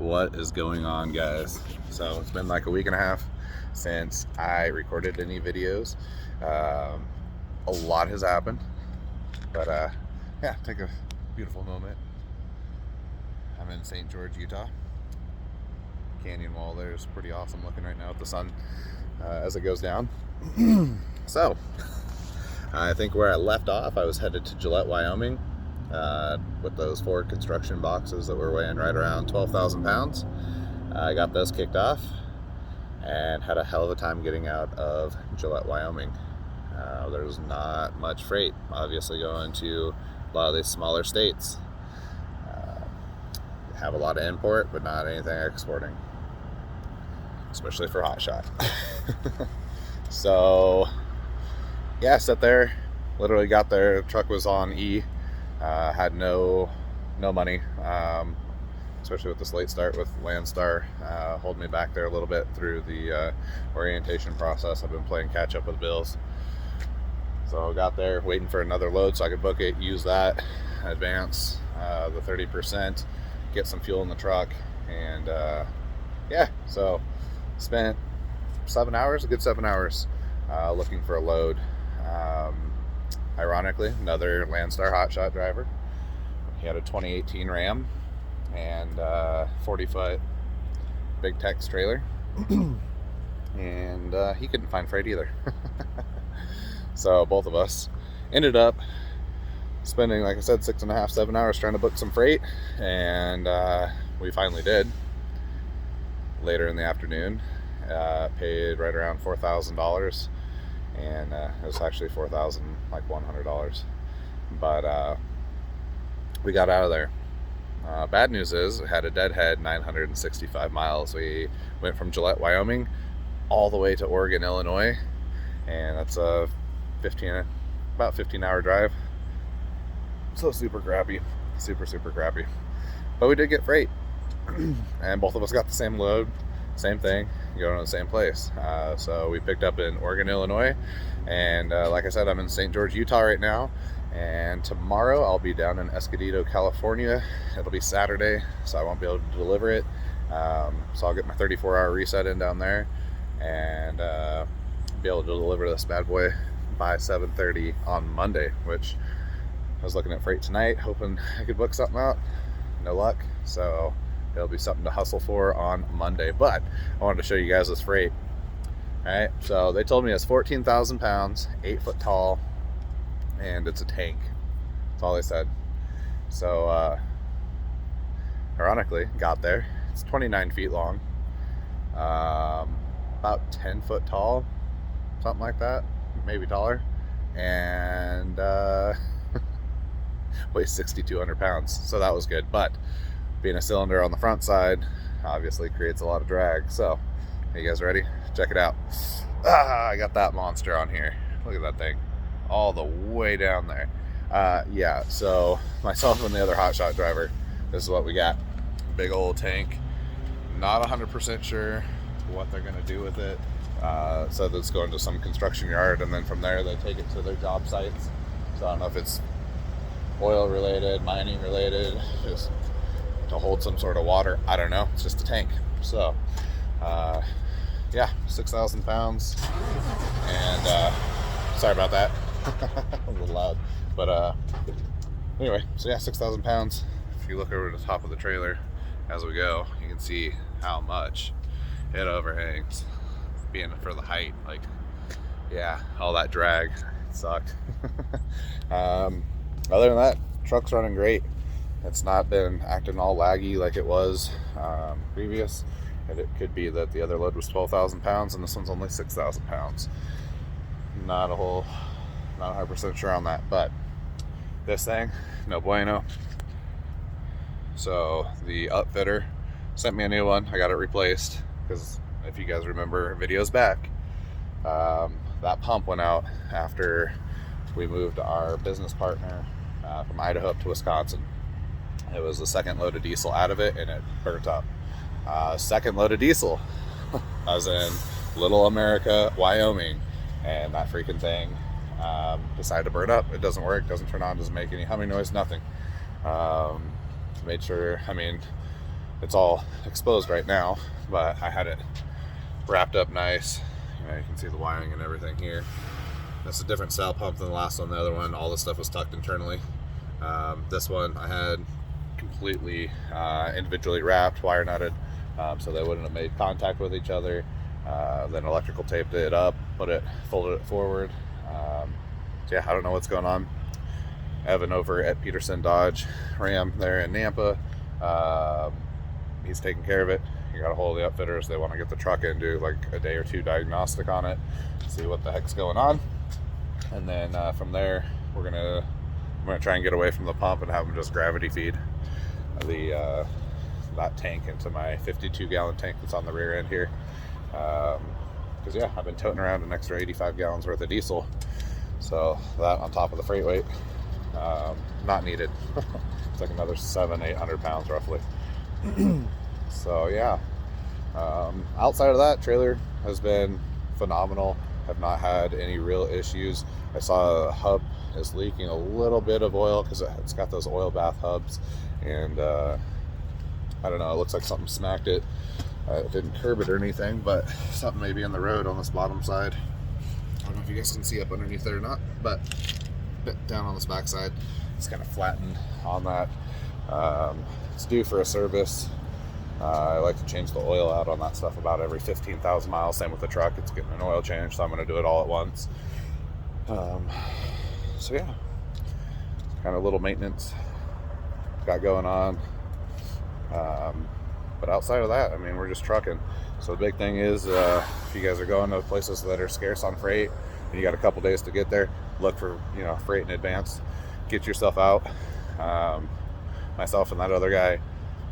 What is going on, guys? So it's been like a week and a half since I recorded any videos. A lot has happened, but yeah, take a beautiful moment. I'm in St. George, Utah. Canyon wall there is pretty awesome looking right now with the sun as it goes down. So I think where I left off, I was headed to Gillette, Wyoming, with those 4 construction boxes that were weighing right around 12,000 pounds. I got those kicked off and had a hell of a time getting out of Gillette, Wyoming. There's not much freight, obviously, going to a lot of these smaller states. Have a lot of import, but not anything exporting, especially for Hotshot. So yeah, sat there, literally got there, truck was on E, had no money, especially with this late start with Landstar holding me back there a little bit through the orientation process. I've been playing catch up with bills. So got there waiting for another load so I could book it, use that, advance the 30%, get some fuel in the truck, and yeah, so spent 7 hours, a good 7 hours looking for a load. Ironically, another Landstar Hotshot driver. He had a 2018 Ram and 40-foot Big Tex trailer, and he couldn't find freight either. So both of us ended up spending, like I said, 6.5, 7 hours trying to book some freight, and we finally did. Later in the afternoon, paid right around $4,000, and it was actually $4,100. But we got out of there. Bad news is, it had a deadhead 965 miles. We went from Gillette, Wyoming, all the way to Oregon, Illinois, and that's a about 15-hour drive. So super crappy, super crappy. But we did get freight, and both of us got the same load, same thing, going to the same place. So we picked up in Oregon, Illinois, and like I said, I'm in St. George, Utah right now, and tomorrow I'll be down in Escondido, California. It'll be Saturday, so I won't be able to deliver it. So I'll get my 34-hour reset in down there, and be able to deliver this bad boy by 7:30 on Monday, which I was looking at freight tonight, hoping I could book something out. No luck, so it'll be something to hustle for on Monday. But I wanted to show you guys this freight. All right, so they told me it's 14,000 pounds, 8 foot tall, and it's a tank. That's all they said. So ironically, got there. It's 29 feet long, about 10 foot tall, something like that, maybe taller, and weighs 6,200 pounds. So that was good. But being a cylinder on the front side obviously creates a lot of drag. So, are you guys ready? Check it out. I got that monster on here. Look at that thing, all the way down there. Yeah, so myself and the other Hotshot driver, this is what we got. Big old tank. Not 100% sure what they're gonna do with it. So that's going to some construction yard, and then from there they take it to their job sites. So I don't know if it's oil related, mining related, just to hold some sort of water. I don't know. It's just a tank. So yeah, 6,000 pounds, and sorry about that. A little loud, but anyway, so yeah, 6,000 pounds. If you look over the top of the trailer as we go, you can see how much it overhangs. Being for the height, like, yeah, all that drag, it sucked. Other than that, truck's running great. It's not been acting all laggy like it was previous. And it could be that the other load was 12,000 pounds and this one's only 6,000 pounds. Not 100% sure on that, but this thing, no bueno. So the upfitter sent me a new one. I got it replaced because, if you guys remember videos back, that pump went out after we moved our business partner from Idaho up to Wisconsin. It was the second load of diesel out of it, and it burnt up. Second load of diesel, as in Little America, Wyoming, and that freaking thing decided to burn up. It doesn't work, doesn't turn on, doesn't make any humming noise, nothing. Made sure, I mean, It's all exposed right now, but I had it wrapped up nice. You can see the wiring and everything here. That's a different style pump than the last one. The other one, all the stuff was tucked internally. This one I had completely individually wrapped, wire nutted, so they wouldn't have made contact with each other. Then electrical taped it up, folded it forward. So yeah, I don't know what's going on. Evan over at Peterson Dodge Ram there in Nampa, he's taking care of it. He got a hold of the upfitters. They want to get the truck in, do like a day or two diagnostic on it, see what the heck's going on, and then from there I'm gonna try and get away from the pump and have them just gravity feed that tank into my 52-gallon tank that's on the rear end here. Because yeah, I've been toting around an extra 85 gallons worth of diesel, so that on top of the freight weight, not needed. It's like another 700-800 pounds roughly. So yeah, outside of that, trailer has been phenomenal. Have not had any real issues. I saw a hub is leaking a little bit of oil because it's got those oil bath hubs, and I don't know, it looks like something smacked it. It didn't curb it or anything, but something may be in the road on this bottom side. I don't know if you guys can see up underneath there or not, but down on this back side, it's kind of flattened on that. It's due for a service. I like to change the oil out on that stuff about every 15,000 miles. Same with the truck, it's getting an oil change, so I'm going to do it all at once. So yeah, kind of little maintenance got going on. But outside of that, I mean, we're just trucking. So the big thing is, if you guys are going to places that are scarce on freight and you got a couple days to get there, look for freight in advance. Get yourself out. Myself and that other guy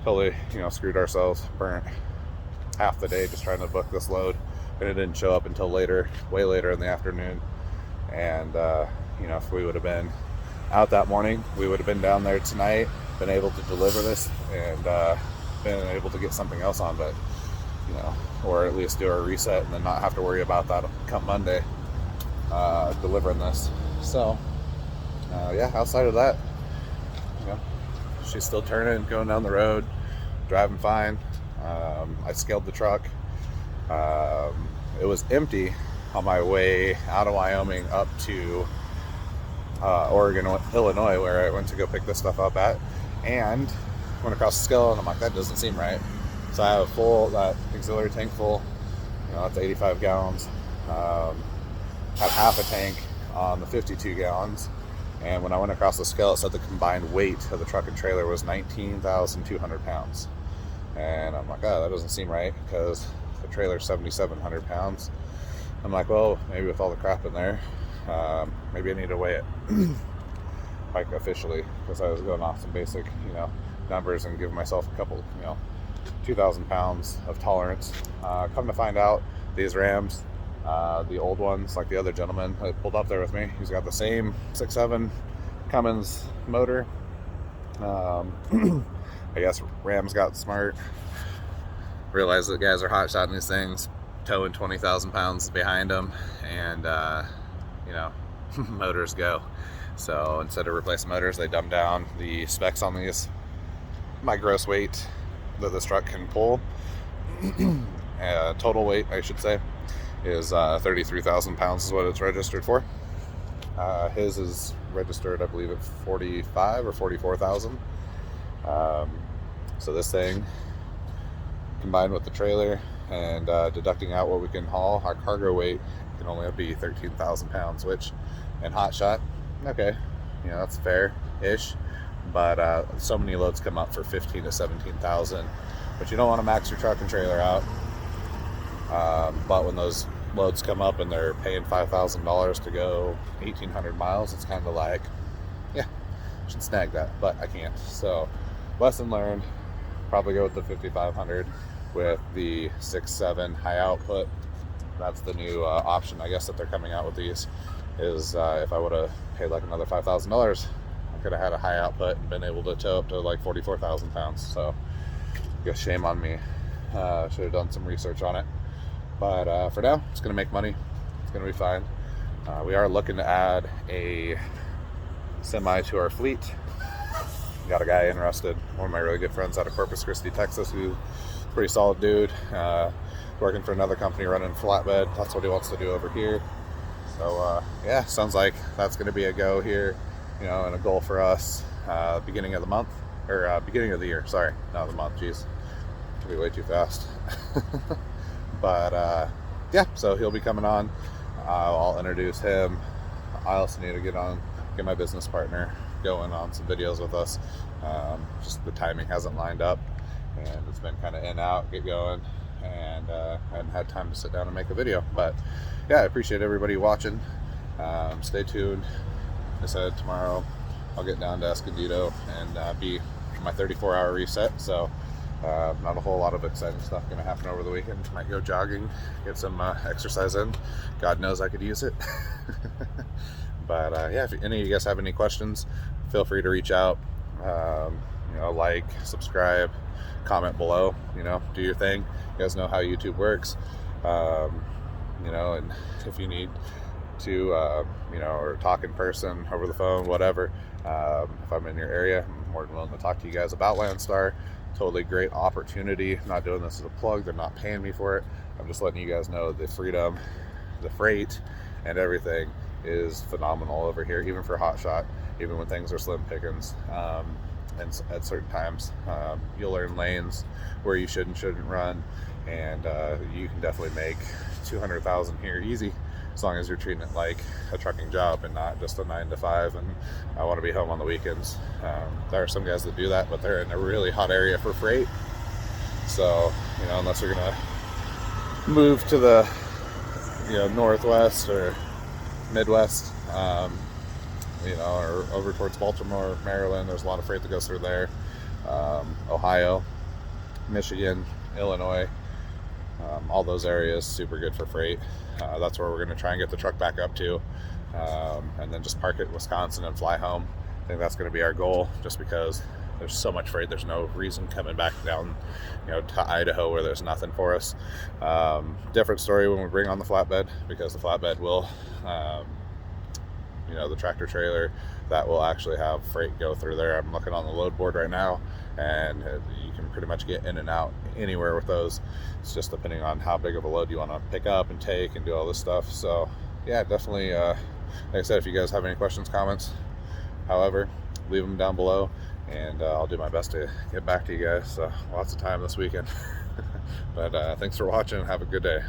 totally screwed ourselves, burnt half the day just trying to book this load, and it didn't show up until later, way later in the afternoon. And if we would have been out that morning, we would have been down there tonight, been able to deliver this, and been able to get something else on, but or at least do our reset and then not have to worry about that come Monday, delivering this. So yeah, outside of that, she's still turning, going down the road, driving fine. I scaled the truck. It was empty on my way out of Wyoming up to Oregon, Illinois, where I went to go pick this stuff up at, and went across the scale, and I'm like, that doesn't seem right. So I have that auxiliary tank full, that's 85 gallons. Had half a tank on the 52 gallons. And when I went across the scale, it said the combined weight of the truck and trailer was 19,200 pounds. And I'm like, oh, that doesn't seem right, because the trailer's 7,700 pounds. I'm like, well, maybe with all the crap in there, maybe I need to weigh it, like officially, because I was going off some basic, numbers and giving myself a couple, 2,000 pounds of tolerance. Come to find out, these Rams, the old ones, like the other gentleman that pulled up there with me, he's got the same 6.7 Cummins motor. I guess Rams got smart, realized that guys are hotshotting these things, towing 20,000 pounds behind them, and motors go. So instead of replacing motors, they dumbed down the specs on these. My gross weight that this truck can pull, total weight I should say, is 33,000 pounds is what it's registered for. His is registered, I believe, at 45 or 44,000. So this thing, combined with the trailer and deducting out what we can haul, our cargo weight can only be 13,000 pounds, which in Hotshot, okay, that's fair-ish. But so many loads come up for 15 to 17,000. But you don't want to max your truck and trailer out. But when those loads come up and they're paying $5,000 to go 1,800 miles, it's kind of like, yeah, I should snag that, but I can't. So lesson learned, probably go with the 5,500 with the 6.7 high output. That's the new option, I guess, that they're coming out with these, is if I would have paid like another $5,000, I could have had a high output and been able to tow up to like 44,000 pounds. So I guess shame on me. Should have done some research on it. But for now, it's going to make money. It's going to be fine. We are looking to add a semi to our fleet. got a guy interested, one of my really good friends out of Corpus Christi, Texas, who's a pretty solid dude, working for another company running flatbed. That's what he wants to do over here. So yeah, sounds like that's going to be a go here, and a goal for us beginning of the month, or beginning of the year, sorry, not the month, geez, it'll be way too fast. But yeah, so he'll be coming on. I'll introduce him. I also need to get my business partner going on some videos with us. Just the timing hasn't lined up, and it's been kind of in out, get going, and I hadn't had time to sit down and make a video. But yeah, I appreciate everybody watching. Stay tuned. Like I said, tomorrow I'll get down to Escondido and be my 34-hour reset. So not a whole lot of exciting stuff going to happen over the weekend. Might go jogging, get some exercise in. God knows I could use it. But yeah, if any of you guys have any questions, feel free to reach out. Like, subscribe, comment below. Do your thing. You guys know how YouTube works. And if you need to, or talk in person, over the phone, whatever. If I'm in your area, I'm more than willing to talk to you guys about Landstar. Totally great opportunity. I'm not doing this as a plug. They're not paying me for it. I'm just letting you guys know the freedom, the freight, and everything is phenomenal over here, even for Hotshot, even when things are slim pickings. And at certain times, you'll learn lanes where you should and shouldn't run, and you can definitely make 200,000 here easy, as long as you're treating it like a trucking job and not just a 9 to 5 and I want to be home on the weekends. There are some guys that do that, but they're in a really hot area for freight. So unless you're gonna move to the northwest or midwest, or over towards Baltimore, Maryland, there's a lot of freight that goes through there. Ohio, Michigan, Illinois, all those areas, super good for freight. That's where we're going to try and get the truck back up to, and then just park it in Wisconsin and fly home. I think that's going to be our goal, just because there's so much freight. There's no reason coming back down, to Idaho where there's nothing for us. Different story when we bring on the flatbed, because the flatbed will, the tractor trailer that will actually have freight go through there. I'm looking on the load board right now, and you can pretty much get in and out anywhere with those. It's just depending on how big of a load you want to pick up and take and do all this stuff. So yeah, definitely, like I said, if you guys have any questions, comments, however, leave them down below, and I'll do my best to get back to you guys. So lots of time this weekend. But thanks for watching. Have a good day.